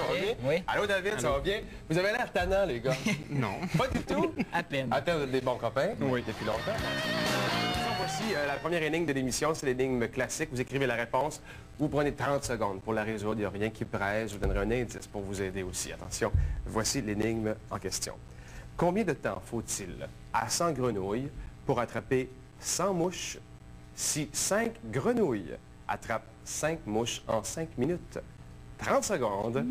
va bien? Oui. Allô, David, ça va bien? Vous avez l'air tannant, les gars. Non. Pas du tout? À peine. Attends, vous êtes des bons copains? Oui. Depuis longtemps. Voici la première énigme de l'émission, c'est l'énigme classique. Vous écrivez la réponse, vous prenez 30 secondes pour la résoudre. Il n'y a rien qui presse. Je vous donnerai un indice pour vous aider aussi. Attention, voici l'énigme en question. Combien de temps faut-il à 100 grenouilles pour attraper 100 mouches si 5 grenouilles attrapent 5 mouches en 5 minutes? 30 secondes.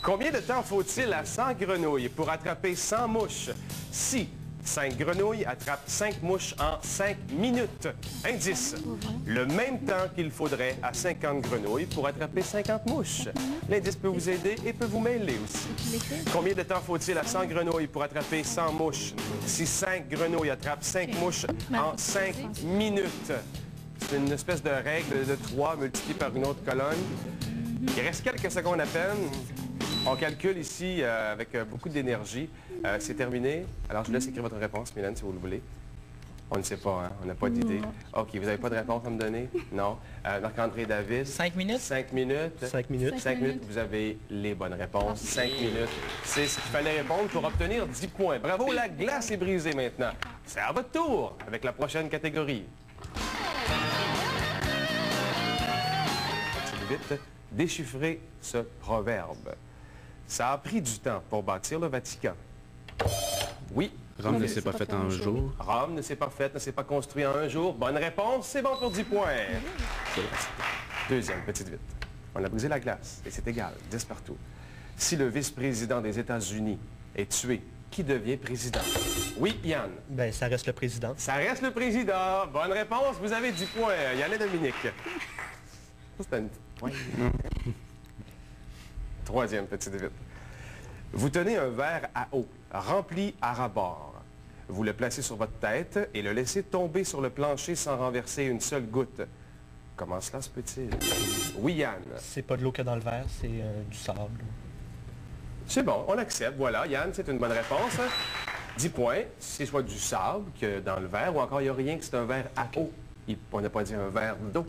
Combien de temps faut-il à 100 grenouilles pour attraper 100 mouches si 5 grenouilles attrapent 5 mouches en 5 minutes? Indice. Le même temps qu'il faudrait à 50 grenouilles pour attraper 50 mouches. L'indice peut vous aider et peut vous mêler aussi. Combien de temps faut-il à 100 grenouilles pour attraper 100 mouches si 5 grenouilles attrapent 5 mouches en 5 minutes? C'est une espèce de règle de 3 multipliée par une autre colonne. Il reste quelques secondes à peine. On calcule ici avec beaucoup d'énergie. C'est terminé. Alors, je vous laisse écrire votre réponse, Mylène, si vous le voulez. On ne sait pas, hein? On n'a pas d'idée. OK, vous n'avez pas de réponse à me donner? Non. Marc-André David? 5 minutes? 5 minutes. 5 minutes. 5 minutes, vous avez les bonnes réponses. 5 minutes, c'est ce qu'il fallait répondre pour obtenir 10 points. Bravo, la glace est brisée maintenant. C'est à votre tour avec la prochaine catégorie. Vite, déchiffrez ce proverbe. Ça a pris du temps pour bâtir le Vatican. Oui. Rome ne s'est pas faite en un jour. Rome ne s'est pas faite, ne s'est pas construit en un jour. Bonne réponse, c'est bon pour 10 points. Deuxième, petite vite. On a brisé la glace et c'est égal, 10 partout. Si le vice-président des États-Unis est tué, qui devient président? Oui, Yann. Ben, ça reste le président. Ça reste le président. Bonne réponse, vous avez 10 points. Yann et Dominique. Ça, c'était une... Ouais. Troisième, petite vite. Vous tenez un verre à eau, rempli à ras-bord. Vous le placez sur votre tête et le laissez tomber sur le plancher sans renverser une seule goutte. Comment cela se peut-il? Oui, Yann. C'est pas de l'eau que dans le verre, c'est du sable. C'est bon, on accepte. Voilà, Yann, c'est une bonne réponse. 10 points. C'est soit du sable que dans le verre, ou encore il n'y a rien que c'est un verre à eau. On n'a pas dit un verre d'eau.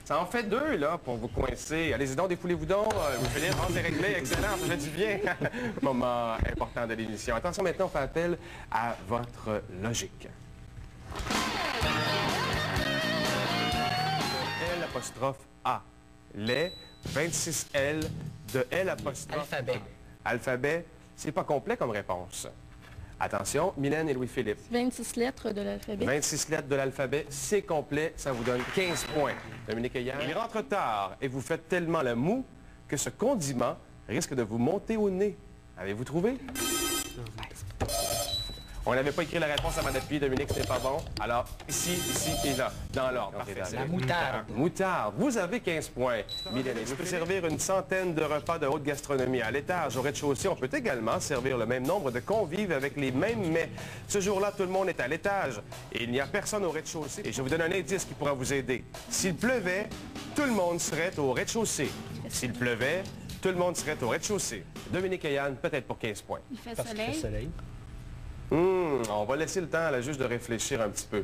Ça en fait 2, là, pour vous coincer. Allez-y donc, défoulez-vous donc. Vous finissez, c'est réglé, excellent, ça fait du bien. Moment important de l'émission. Attention, maintenant, on fait appel à votre logique. L apostrophe A. Les 26 L de L apostrophe Alphabet. Alphabet, c'est pas complet comme réponse. Attention, Mylène et Louis-Philippe. 26 lettres de l'alphabet. 26 lettres de l'alphabet, c'est complet, ça vous donne 15 points. Dominique et Yann, il rentre tard et vous faites tellement la moue que ce condiment risque de vous monter au nez. Avez-vous trouvé? On n'avait pas écrit la réponse avant d'appuyer, Dominique, c'était pas bon. Alors, ici et là, dans l'ordre. La moutarde. Moutarde. Vous avez 15 points. Mylène, je peux servir une centaine de repas de haute gastronomie. À l'étage, au rez-de-chaussée, on peut également servir le même nombre de convives avec les mêmes mets. Ce jour-là, tout le monde est à l'étage et il n'y a personne au rez-de-chaussée. Et je vous donne un indice qui pourra vous aider. S'il pleuvait, tout le monde serait au rez-de-chaussée. S'il pleuvait, tout le monde serait au rez-de-chaussée. Dominique et Yann, peut-être pour 15 points. Il fait Parce qu'il fait soleil. soleil. On va laisser le temps à la juge de réfléchir un petit peu.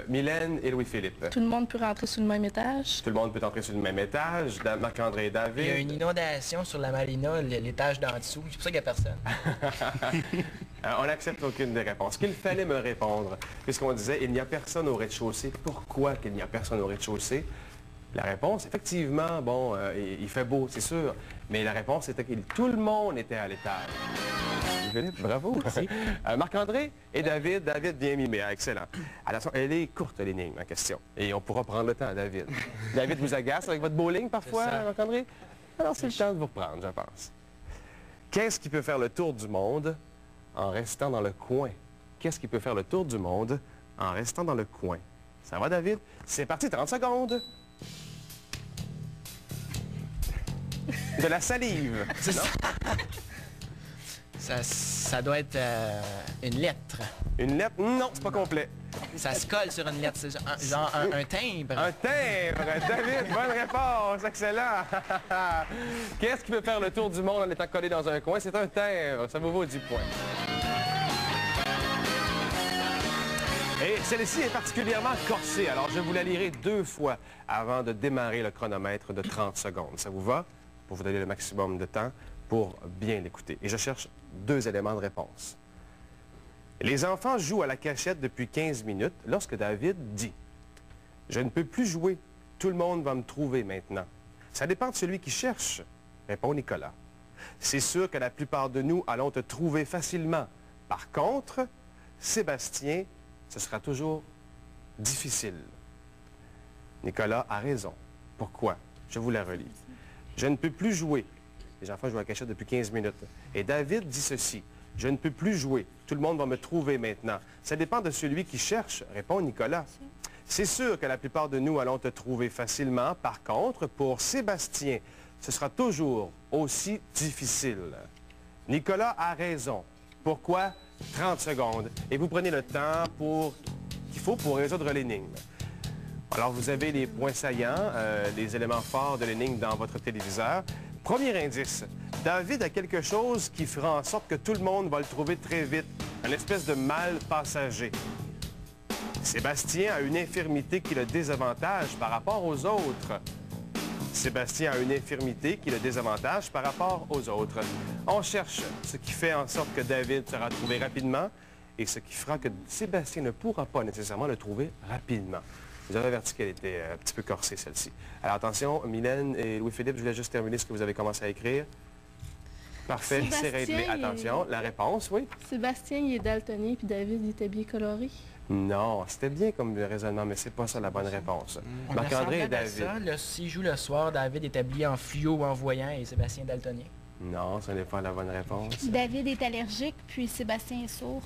Mylène et Louis-Philippe. Tout le monde peut rentrer sur le même étage. Tout le monde peut entrer sur le même étage. Marc-André et David. Il y a une inondation sur la marina, l'étage d'en dessous. C'est pour ça qu'il n'y a personne. On n'accepte aucune des réponses. Qu'il fallait me répondre, puisqu'on disait il n'y a personne au rez-de-chaussée. Pourquoi qu'il n'y a personne au rez-de-chaussée? La réponse, effectivement, bon, il fait beau, c'est sûr, mais la réponse était que tout le monde était à l'étage. Philippe, bravo. Marc-André et David. David, bien mimé, excellent. Attention, elle est courte, l'énigme en question, et on pourra prendre le temps, David. David vous agace avec votre bowling parfois, Marc-André? Alors, c'est le temps de vous reprendre, je pense. Qu'est-ce qui peut faire le tour du monde en restant dans le coin? Qu'est-ce qui peut faire le tour du monde en restant dans le coin? Ça va, David? C'est parti, 30 secondes. De la salive. Ça doit être une lettre. Une lettre? Non, c'est pas complet. Ça se colle sur une lettre. C'est genre un timbre. Un timbre. David, bonne réponse. Excellent. Qu'est-ce qui peut faire le tour du monde en étant collé dans un coin? C'est un timbre. Ça vous vaut 10 points. Et celle-ci est particulièrement corsée. Alors, je vous la lirai 2 fois avant de démarrer le chronomètre de 30 secondes. Ça vous va? pour vous donner le maximum de temps pour bien l'écouter. Et je cherche 2 éléments de réponse. Les enfants jouent à la cachette depuis 15 minutes lorsque David dit « Je ne peux plus jouer. Tout le monde va me trouver maintenant. » Ça dépend de celui qui cherche, répond Nicolas. C'est sûr que la plupart de nous allons te trouver facilement. Par contre, Sébastien, ce sera toujours difficile. Nicolas a raison. Pourquoi? Je vous la relis. Je ne peux plus jouer. Les enfants jouent à la cachette depuis 15 minutes. Et David dit ceci. Je ne peux plus jouer. Tout le monde va me trouver maintenant. Ça dépend de celui qui cherche, répond Nicolas. C'est sûr que la plupart de nous allons te trouver facilement. Par contre, pour Sébastien, ce sera toujours aussi difficile. Nicolas a raison. Pourquoi? 30 secondes. Et vous prenez le temps qu'il faut pour résoudre l'énigme. Alors, vous avez les points saillants, les éléments forts de l'énigme dans votre téléviseur. Premier indice. David a quelque chose qui fera en sorte que tout le monde va le trouver très vite. Une espèce de mal passager. Sébastien a une infirmité qui le désavantage par rapport aux autres. Sébastien a une infirmité qui le désavantage par rapport aux autres. On cherche ce qui fait en sorte que David sera trouvé rapidement et ce qui fera que Sébastien ne pourra pas nécessairement le trouver rapidement. Vous avez averti qu'elle était un petit peu corsée, celle-ci. Alors attention, Mylène et Louis-Philippe, je voulais juste terminer ce que vous avez commencé à écrire. Parfait, c'est réglé. Attention, la réponse, oui? Sébastien, il est daltonien, puis David, il est habillé coloré. Non, c'était bien comme raisonnement, mais c'est pas ça la bonne réponse. Marc-André et David. S'il joue le soir, David est habillé en fluo ou en voyant et Sébastien daltonien. Non, ce n'est pas la bonne réponse. David est allergique, puis Sébastien est sourd.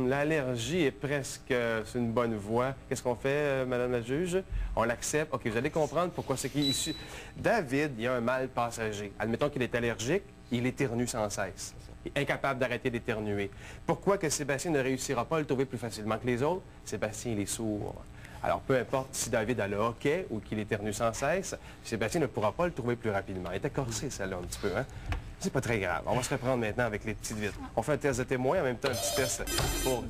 L'allergie est presque c'est une bonne voie. Qu'est-ce qu'on fait, Madame la juge? On l'accepte. OK, vous allez comprendre pourquoi c'est qui est issu. David, il a un mal passager. Admettons qu'il est allergique, il éternue sans cesse. Il est incapable d'arrêter d'éternuer. Pourquoi que Sébastien ne réussira pas à le trouver plus facilement que les autres? Sébastien, il est sourd. Alors, peu importe si David a le hoquet ou qu'il éternue sans cesse, Sébastien ne pourra pas le trouver plus rapidement. Elle était corsée, celle-là, un petit peu, hein? C'est pas très grave. On va se reprendre maintenant avec les petites vitres. On fait un test de témoin, en même temps un petit test pour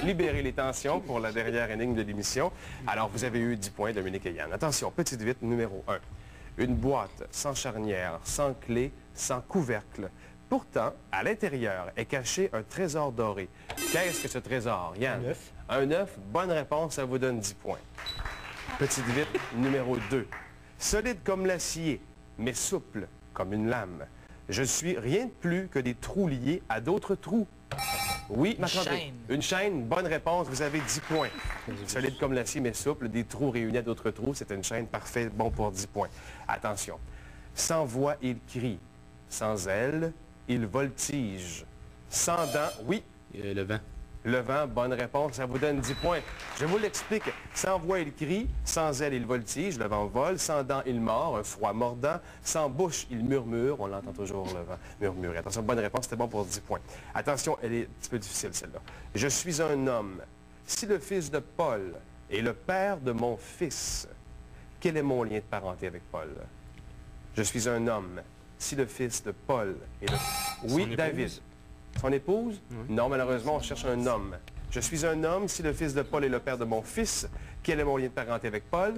libérer les tensions pour la dernière énigme de l'émission. Alors, vous avez eu 10 points, Dominique et Yann. Attention, petite vitre numéro 1. Une boîte sans charnière, sans clé, sans couvercle. Pourtant, à l'intérieur est caché un trésor doré. Qu'est-ce que ce trésor, Yann? Un œuf. Un œuf, bonne réponse, ça vous donne 10 points. Petite vitre numéro 2. Solide comme l'acier, mais souple comme une lame. Je suis rien de plus que des trous liés à d'autres trous. Oui, Marc-André. Une chaîne, bonne réponse, vous avez 10 points. Solide comme l'acier, mais souple, des trous réunis à d'autres trous, c'est une chaîne parfaite, bon pour 10 points. Attention. Sans voix, il crie. Sans aile, il voltige. Sans dents, oui. Le vent. Le vent, bonne réponse, ça vous donne 10 points. Je vous l'explique. Sans voix, il crie. Sans aile, il voltige. Le vent vole. Sans dents, il mord. Un froid mordant. Sans bouche, il murmure. On l'entend toujours, le vent murmurer. Attention, bonne réponse, c'était bon pour 10 points. Attention, elle est un petit peu difficile, celle-là. Je suis un homme. Si le fils de Paul est le père de mon fils, quel est mon lien de parenté avec Paul? Je suis un homme. Si le fils de Paul est le... Oui, David. Son épouse? Oui. Non, malheureusement, on cherche un homme. Je suis un homme. Si le fils de Paul est le père de mon fils, quel est mon lien de parenté avec Paul?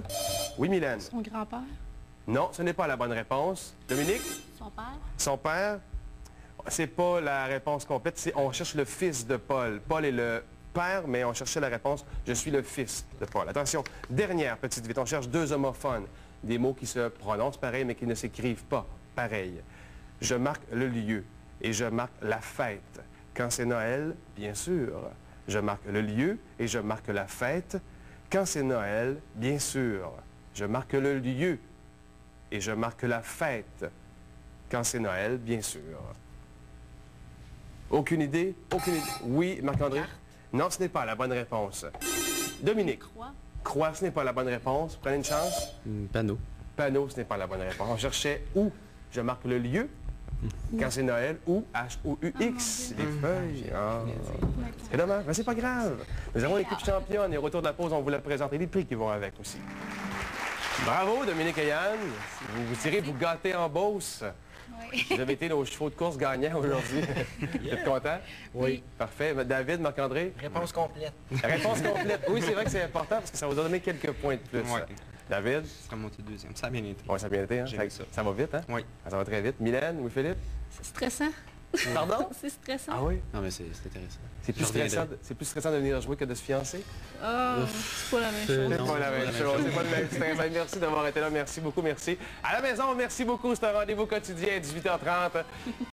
Oui, Mylène. Son grand-père? Non, ce n'est pas la bonne réponse. Dominique? Son père? Son père? C'est pas la réponse complète. On cherche le fils de Paul. Paul est le père, mais on cherchait la réponse. Je suis le fils de Paul. Attention, dernière petite vite. On cherche 2 homophones. Des mots qui se prononcent pareil, mais qui ne s'écrivent pas pareil. Je marque le lieu. Et je marque la fête. Quand c'est Noël, bien sûr. Je marque le lieu et je marque la fête. Quand c'est Noël, bien sûr. Je marque le lieu et je marque la fête. Quand c'est Noël, bien sûr. Aucune idée? Aucune idée. Oui, Marc-André? Non, ce n'est pas la bonne réponse. Dominique? Croix? Croix, ce n'est pas la bonne réponse. Prenez une chance. Panneau. Panneau, ce n'est pas la bonne réponse. On cherchait où? Je marque le lieu. Quand c'est Noël, ou H-O-U-X, les feuilles. C'est dommage, mais c'est pas grave. Nous avons l'équipe championne et au retour de la pause, on vous la présente et les prix qui vont avec aussi. Bravo, Dominique et Yann. Vous irez vous gâter en Beauce. Oui. Vous avez été nos chevaux de course gagnants aujourd'hui. Vous êtes content? Oui. Parfait. David, Marc-André? Réponse complète. Réponse complète. Oui, c'est vrai que c'est important parce que ça vous a donné quelques points de plus. Ouais. David? Ce sera monté deuxième. Ça a bien été. Oui, ça a bien été, hein? J'ai aimé ça. Ça va vite, hein? Oui. Ça va très vite. Mylène, Louis-Philippe? C'est stressant. Pardon? C'est stressant. Ah oui? Non, mais c'est intéressant. C'est plus, Je reviendrai. c'est plus stressant de venir jouer que de se fiancer? Ah, c'est pas la même chose. C'est Non, pas la même chose. C'est pas le même stress. Merci d'avoir été là. Merci beaucoup. Merci. À la maison, merci beaucoup. C'est un rendez-vous quotidien, 18h30.